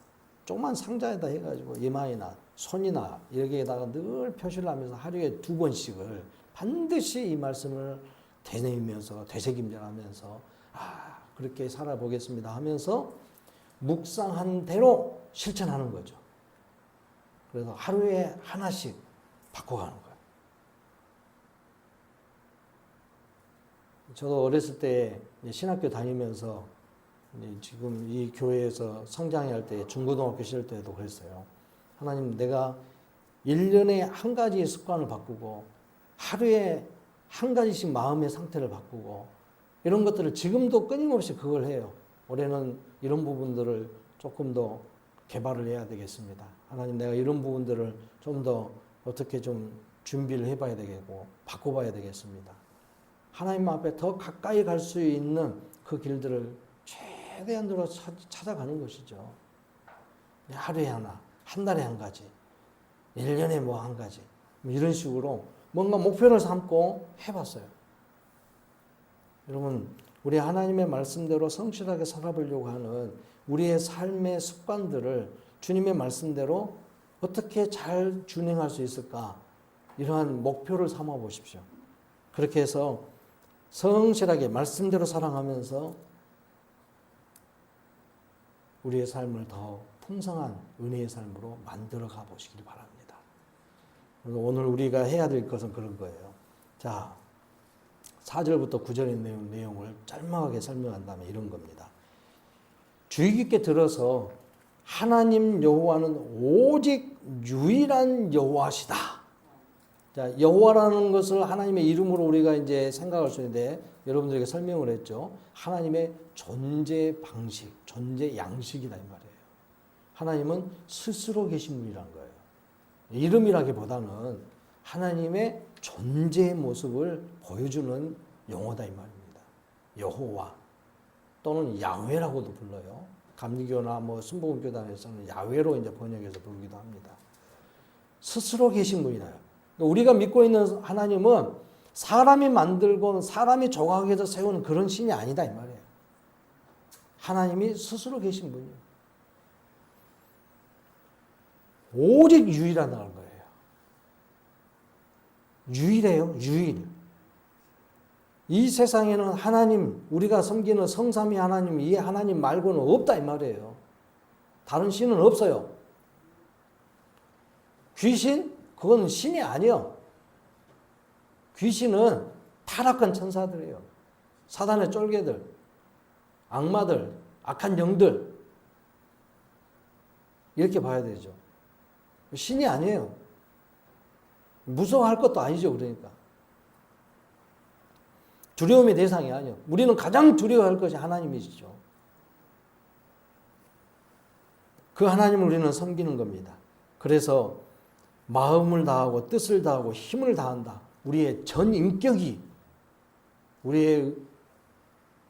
조그만 상자에다 해가지고 이마이나 손이나 여기에다가 늘 표시를 하면서 하루에 2번씩을 반드시 이 말씀을 되뇌이면서 되새김질하면서 그렇게 살아보겠습니다 하면서 묵상한 대로 실천하는 거죠. 그래서 하루에 하나씩 바꿔가는 거예요. 저도 어렸을 때 신학교 다니면서 지금 이 교회에서 성장할 때 중고등학교 시절 때도 그랬어요. 하나님, 내가 1년에 한 가지 습관을 바꾸고 하루에 한 가지씩 마음의 상태를 바꾸고 이런 것들을 지금도 끊임없이 그걸 해요. 올해는 이런 부분들을 조금 더 개발을 해야 되겠습니다. 하나님, 내가 이런 부분들을 좀 더 어떻게 좀 준비를 해봐야 되겠고 바꿔봐야 되겠습니다. 하나님 앞에 더 가까이 갈 수 있는 그 길들을 최대한으로 찾아가는 것이죠. 하루에 하나, 한 달에 한 가지, 1년에 뭐 한 가지 이런 식으로 뭔가 목표를 삼고 해봤어요. 여러분, 우리 하나님의 말씀대로 성실하게 살아보려고 하는 우리의 삶의 습관들을 주님의 말씀대로 어떻게 잘 준행할 수 있을까? 이러한 목표를 삼아 보십시오. 그렇게 해서 성실하게 말씀대로 살아가면서 우리의 삶을 더 풍성한 은혜의 삶으로 만들어 가 보시길 바랍니다. 오늘 우리가 해야 될 것은 그런 거예요. 자, 4절부터 9절의 내용을 짤막하게 설명한다면 이런 겁니다. 주의 깊게 들어서 하나님 여호와는 오직 유일한 여호와시다. 자, 여호와라는 것을 하나님의 이름으로 우리가 이제 생각할 수 있는데 여러분들에게 설명을 했죠. 하나님의 존재 방식, 존재 양식이다 이 말이에요. 하나님은 스스로 계신 분이란 거예요. 이름이라기보다는 하나님의 존재의 모습을 보여주는 용어다 이 말입니다. 여호와 또는 야훼라고도 불러요. 감리교나 뭐 순복음교단에서는 야훼로 이제 번역해서 부르기도 합니다. 스스로 계신 분이다. 우리가 믿고 있는 하나님은 사람이 만들고 사람이 조각해서 세운 그런 신이 아니다 이 말이에요. 하나님이 스스로 계신 분이에요. 오직 유일하다는 거예요. 유일해요. 유일. 이 세상에는 하나님, 우리가 섬기는 성삼위 하나님, 이 하나님 말고는 없다 이 말이에요. 다른 신은 없어요. 귀신? 그건 신이 아니에요. 귀신은 타락한 천사들이에요. 사단의 쫄개들, 악마들, 악한 영들 이렇게 봐야 되죠. 신이 아니에요. 무서워할 것도 아니죠. 그러니까 두려움의 대상이 아니에요. 우리는 가장 두려워할 것이 하나님이시죠. 그 하나님을 우리는 섬기는 겁니다. 그래서 마음을 다하고 뜻을 다하고 힘을 다한다. 우리의 전 인격이 우리의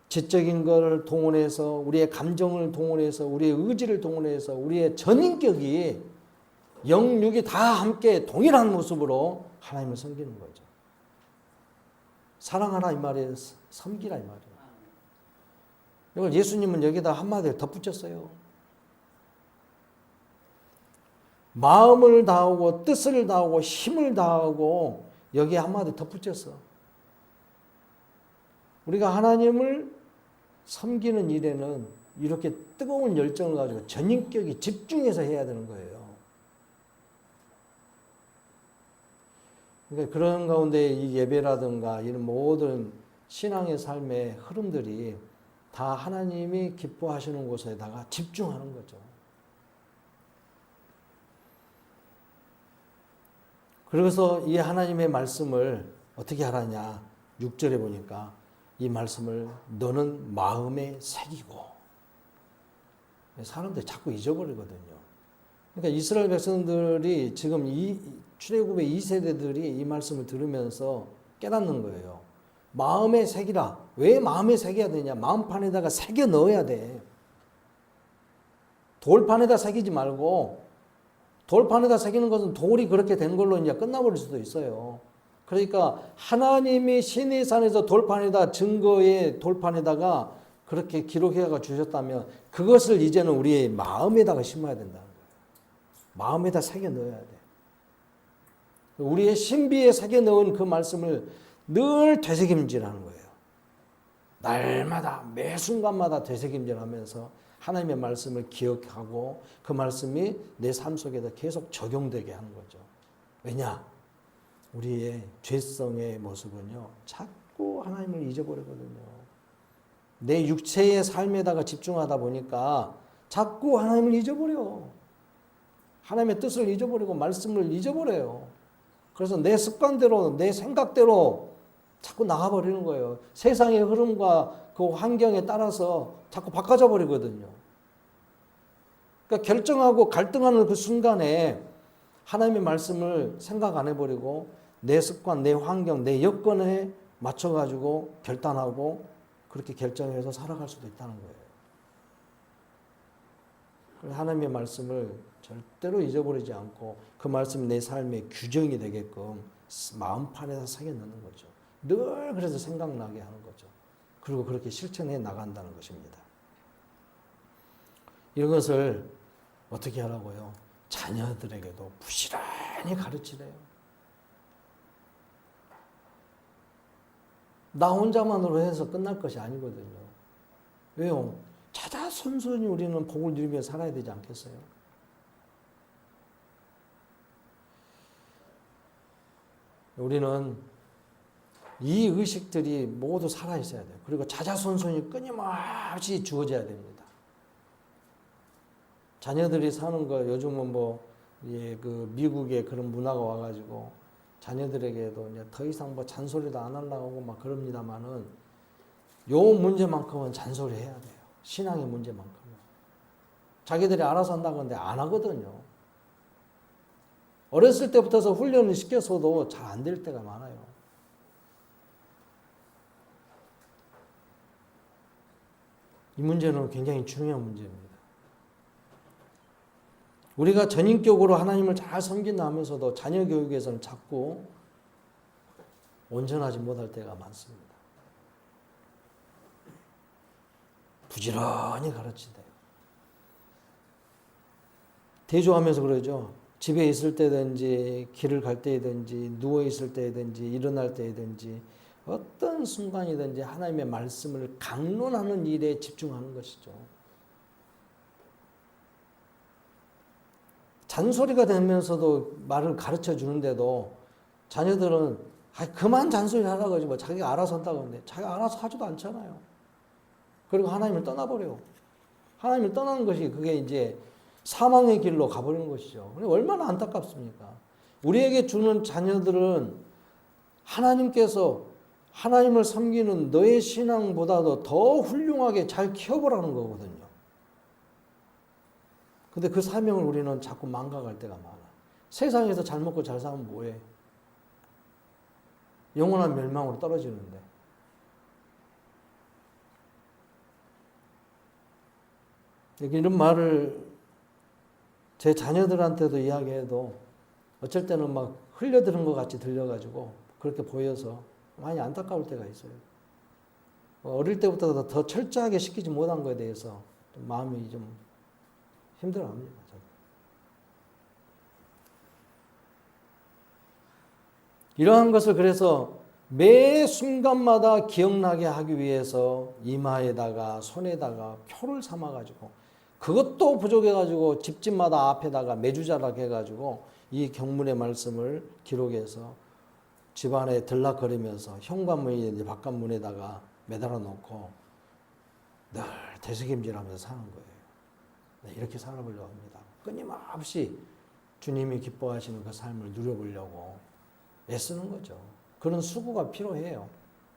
지적인 것을 동원해서 우리의 감정을 동원해서 우리의 의지를 동원해서 우리의 전 인격이 영육이 다 함께 동일한 모습으로 하나님을 섬기는 거죠. 사랑하라 이 말이에요. 섬기라 이 말이에요. 이걸 예수님은 여기다 한마디를 덧붙였어요. 마음을 다하고 뜻을 다하고 힘을 다하고 여기에 한마디 덧붙였어. 우리가 하나님을 섬기는 일에는 이렇게 뜨거운 열정을 가지고 전인격이 집중해서 해야 되는 거예요. 그러니까 그런 가운데 이 예배라든가 이런 모든 신앙의 삶의 흐름들이 다 하나님이 기뻐하시는 곳에다가 집중하는 거죠. 그래서 이 하나님의 말씀을 어떻게 하라냐. 6절에 보니까 이 말씀을 너는 마음에 새기고. 사람들이 자꾸 잊어버리거든요. 그러니까 이스라엘 백성들이 지금 이 출애굽의 2세대들이 이 말씀을 들으면서 깨닫는 거예요. 마음에 새기라. 왜 마음에 새겨야 되냐? 마음판에다가 새겨 넣어야 돼. 돌판에다 새기지 말고, 돌판에다 새기는 것은 돌이 그렇게 된 걸로 이제 끝나버릴 수도 있어요. 그러니까 하나님이 시내의 산에서 돌판에다 증거의 돌판에다가 그렇게 기록해가 주셨다면 그것을 이제는 우리의 마음에다가 심어야 된다는 거예요. 마음에다 새겨 넣어야 돼. 우리의 신비에 새겨 넣은 그 말씀을 늘 되새김질하는 거예요. 날마다 매 순간마다 되새김질하면서 하나님의 말씀을 기억하고 그 말씀이 내 삶 속에다 계속 적용되게 하는 거죠. 왜냐? 우리의 죄성의 모습은요, 자꾸 하나님을 잊어버리거든요. 내 육체의 삶에다가 집중하다 보니까 자꾸 하나님을 잊어버려. 하나님의 뜻을 잊어버리고 말씀을 잊어버려요. 그래서 내 습관대로, 내 생각대로 자꾸 나가버리는 거예요. 세상의 흐름과 그 환경에 따라서 자꾸 바꿔져 버리거든요. 그러니까 결정하고 갈등하는 그 순간에 하나님의 말씀을 생각 안 해버리고 내 습관, 내 환경, 내 여건에 맞춰가지고 결단하고 그렇게 결정해서 살아갈 수도 있다는 거예요. 하나님의 말씀을 절대로 잊어버리지 않고 그 말씀이 내 삶의 규정이 되게끔 마음판에다 새겨 넣는 거죠. 늘 그래서 생각나게 하는 거죠. 그리고 그렇게 실천해 나간다는 것입니다. 이런 것을 어떻게 하라고요? 자녀들에게도 부지런히 가르치래요. 나 혼자만으로 해서 끝날 것이 아니거든요. 왜요? 자자손손이 우리는 복을 누리며 살아야 되지 않겠어요? 우리는 이 의식들이 모두 살아있어야 돼요. 그리고 자자손손이 끊임없이 주어져야 됩니다. 자녀들이 사는 거 요즘은 그 미국에 그런 문화가 와가지고 자녀들에게도 이제 더 이상 잔소리도 안 하려고 하고 막 그럽니다만은 요 문제만큼은 잔소리 해야 돼요. 신앙의 문제만큼은. 자기들이 알아서 한다고 하는데 안 하거든요. 어렸을 때부터서 훈련을 시켜서도 잘 안 될 때가 많아요. 이 문제는 굉장히 중요한 문제입니다. 우리가 전인격으로 하나님을 잘 섬긴다 하면서도 자녀 교육에서는 자꾸 온전하지 못할 때가 많습니다. 부지런히 가르치대요. 대조하면서 그러죠. 집에 있을 때든지 길을 갈 때든지 누워 있을 때든지 일어날 때든지 어떤 순간이든지 하나님의 말씀을 강론하는 일에 집중하는 것이죠. 잔소리가 되면서도 말을 가르쳐 주는데도 자녀들은 그만 잔소리 하라고 하지 자기가 알아서 한다고 하는데 자기가 알아서 하지도 않잖아요. 그리고 하나님을 떠나버려요. 하나님을 떠나는 것이 그게 이제 사망의 길로 가버리는 것이죠. 얼마나 안타깝습니까? 우리에게 주는 자녀들은 하나님께서 하나님을 섬기는 너의 신앙보다도 더 훌륭하게 잘 키워보라는 거거든요. 근데 그 사명을 우리는 자꾸 망각할 때가 많아. 세상에서 잘 먹고 잘 사면 뭐해? 영원한 멸망으로 떨어지는데. 이런 말을 제 자녀들한테도 이야기해도 어쩔 때는 막 흘려들은 것 같이 들려가지고 그렇게 보여서 많이 안타까울 때가 있어요. 어릴 때부터 더 철저하게 시키지 못한 것에 대해서 좀 마음이 좀 힘들어합니다. 이러한 것을 그래서 매 순간마다 기억나게 하기 위해서 이마에다가 손에다가 표를 삼아가지고 그것도 부족해가지고 집집마다 앞에다가 매주자락 해가지고 이 경문의 말씀을 기록해서 집안에 들락거리면서 현관문이 이제 바깥문에다가 매달아 놓고 늘 되새김질하면서 사는 거예요. 네, 이렇게 살아보려고 합니다. 끊임없이 주님이 기뻐하시는 그 삶을 누려보려고 애쓰는 거죠. 그런 수고가 필요해요.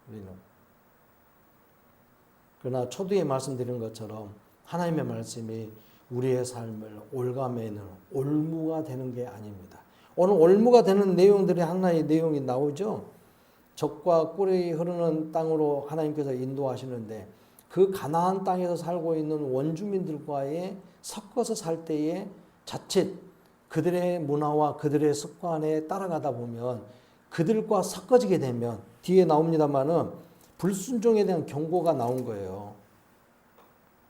우리는. 그러나 초두에 말씀드린 것처럼 하나님의 말씀이 우리의 삶을 올가매는 올무가 되는 게 아닙니다. 오늘 올무가 되는 내용들이 하나의 내용이 나오죠. 젖과 꿀이 흐르는 땅으로 하나님께서 인도하시는데 그 가나안 땅에서 살고 있는 원주민들과의 섞어서 살 때에 자칫 그들의 문화와 그들의 습관에 따라가다 보면 그들과 섞어지게 되면 뒤에 나옵니다마는 불순종에 대한 경고가 나온 거예요.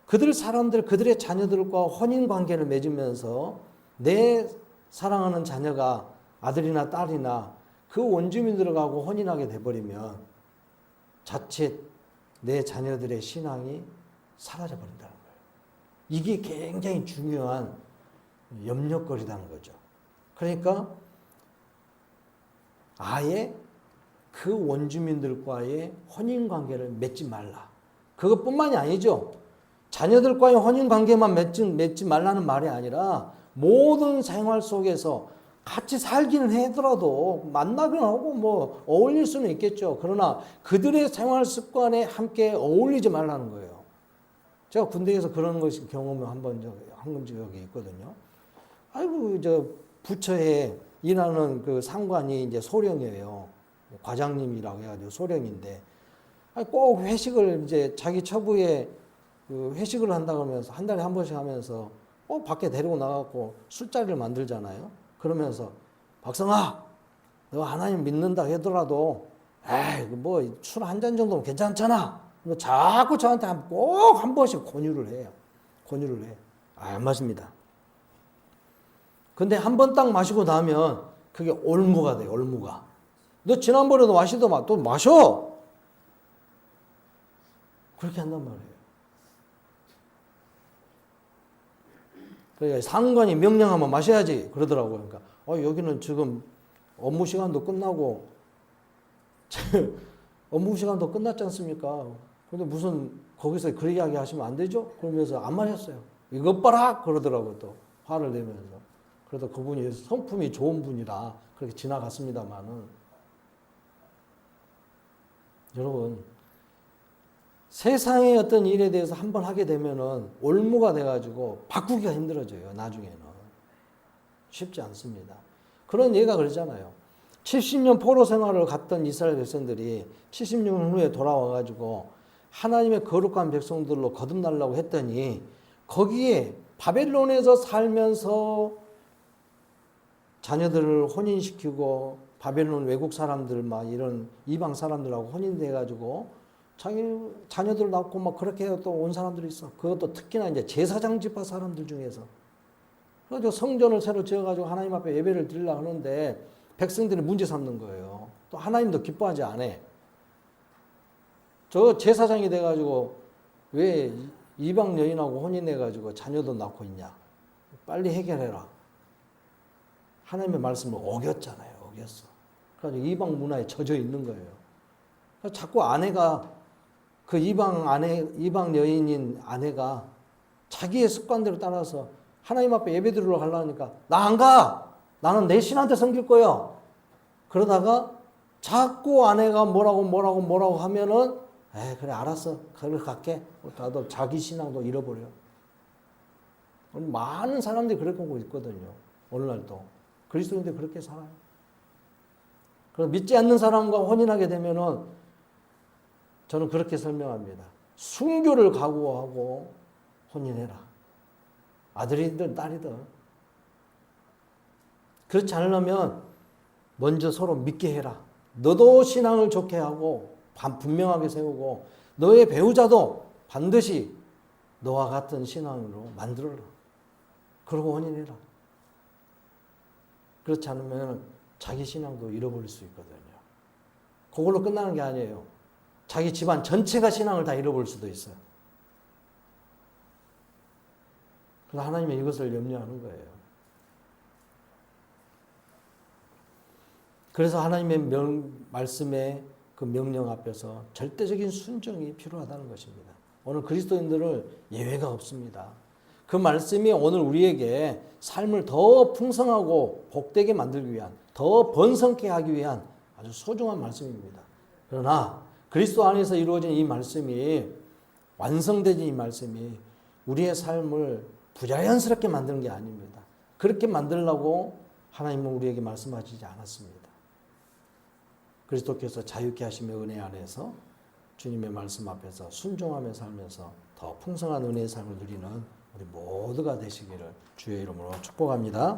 그들 사람들, 그들의 자녀들과 혼인 관계를 맺으면서 내 사랑하는 자녀가 아들이나 딸이나 그 원주민들하고 혼인하게 돼버리면 자칫 내 자녀들의 신앙이 사라져 버린다는 거예요. 이게 굉장히 중요한 염려거리라는 거죠. 그러니까 아예 그 원주민들과의 혼인 관계를 맺지 말라. 그것뿐만이 아니죠. 자녀들과의 혼인 관계만 맺지 말라는 말이 아니라 모든 생활 속에서 같이 살기는 하더라도 만나긴 하고 뭐 어울릴 수는 있겠죠. 그러나 그들의 생활 습관에 함께 어울리지 말라는 거예요. 제가 군대에서 그런 것이 경험을 한 적이 있거든요. 아이고, 부처에 일하는 그 상관이 이제 소령이에요. 과장님이라고 해가지고 소령인데, 꼭 회식을 이제 자기 처부에 그 회식을 한다고 하면서 한 달에 한 번씩 하면서 밖에 데리고 나가고 술자리를 만들잖아요. 그러면서 박성아, 너 하나님 믿는다 하더라도 에이 뭐 술 한 잔 정도면 괜찮잖아. 자꾸 저한테 꼭 한 번씩 권유를 해요. 권유를 해. 안 마십니다. 근데 한 번 딱 마시고 나면 그게 올무가 돼요. 올무가. 너 지난번에도 마시더만 또 마셔. 그렇게 한단 말이에요. 그러니까 상관이 명령하면 마셔야지 그러더라고요. 그러니까 여기는 지금 업무 시간도 끝나고 업무 시간도 끝났지 않습니까? 근데 무슨 거기서 그 이야기 하시면 안 되죠? 그러면서 안 마셨어요. 이것 봐라 그러더라고 또 화를 내면서. 그래도 그분이 성품이 좋은 분이라 그렇게 지나갔습니다만은 여러분 세상의 어떤 일에 대해서 한번 하게 되면은 올무가 돼가지고 바꾸기가 힘들어져요. 나중에는 쉽지 않습니다. 그런 얘기가 그러잖아요. 70년 포로 생활을 갔던 이스라엘 백성들이 70년 후에 돌아와가지고 하나님의 거룩한 백성들로 거듭나려고 했더니 거기에 바벨론에서 살면서 자녀들을 혼인시키고 바벨론 외국 사람들 막 이런 이방 사람들하고 혼인돼가지고 자기 자녀들 낳고 막 그렇게 해서 또 온 사람들이 있어. 그것도 특히나 이제 제사장 집파 사람들 중에서. 그래서 성전을 새로 지어가지고 하나님 앞에 예배를 드리려고 하는데 백성들이 문제 삼는 거예요. 또 하나님도 기뻐하지 않아. 저 제사장이 돼가지고 왜 이방 여인하고 혼인해가지고 자녀도 낳고 있냐. 빨리 해결해라. 하나님의 말씀을 어겼잖아요. 어겼어. 그래서 이방 문화에 젖어 있는 거예요. 그래서 자꾸 아내가 그 이방 여인인 아내가 자기의 습관대로 따라서 하나님 앞에 예배 드리러 가려니까 나 안 가. 나는 내 신한테 섬길 거야. 그러다가 자꾸 아내가 뭐라고 하면은 그래 알았어 그래 갈게. 나도 자기 신앙도 잃어버려. 많은 사람들이 그렇게 하고 있거든요. 오늘날도 그리스도인들 그렇게 살아요. 그래서 믿지 않는 사람과 혼인하게 되면은 저는 그렇게 설명합니다. 순교를 각오하고 혼인해라. 아들이든 딸이든. 그렇지 않으려면 먼저 서로 믿게 해라. 너도 신앙을 좋게 하고 분명하게 세우고 너의 배우자도 반드시 너와 같은 신앙으로 만들어라. 그러고 혼인해라. 그렇지 않으면 자기 신앙도 잃어버릴 수 있거든요. 그걸로 끝나는 게 아니에요. 자기 집안 전체가 신앙을 다 잃어버릴 수도 있어요. 그래서 하나님은 이것을 염려하는 거예요. 그래서 하나님의 말씀의 그 명령 앞에서 절대적인 순종이 필요하다는 것입니다. 오늘 그리스도인들은 예외가 없습니다. 그 말씀이 오늘 우리에게 삶을 더 풍성하고 복되게 만들기 위한, 더 번성케 하기 위한 아주 소중한 말씀입니다. 그러나 그리스도 안에서 이루어진 이 말씀이, 완성되진 이 말씀이 우리의 삶을 부자연스럽게 만드는 게 아닙니다. 그렇게 만들려고 하나님은 우리에게 말씀하시지 않았습니다. 그리스도께서 자유케 하심의 은혜 안에서 주님의 말씀 앞에서 순종하며 살면서 더 풍성한 은혜의 삶을 누리는 우리 모두가 되시기를 주의 이름으로 축복합니다.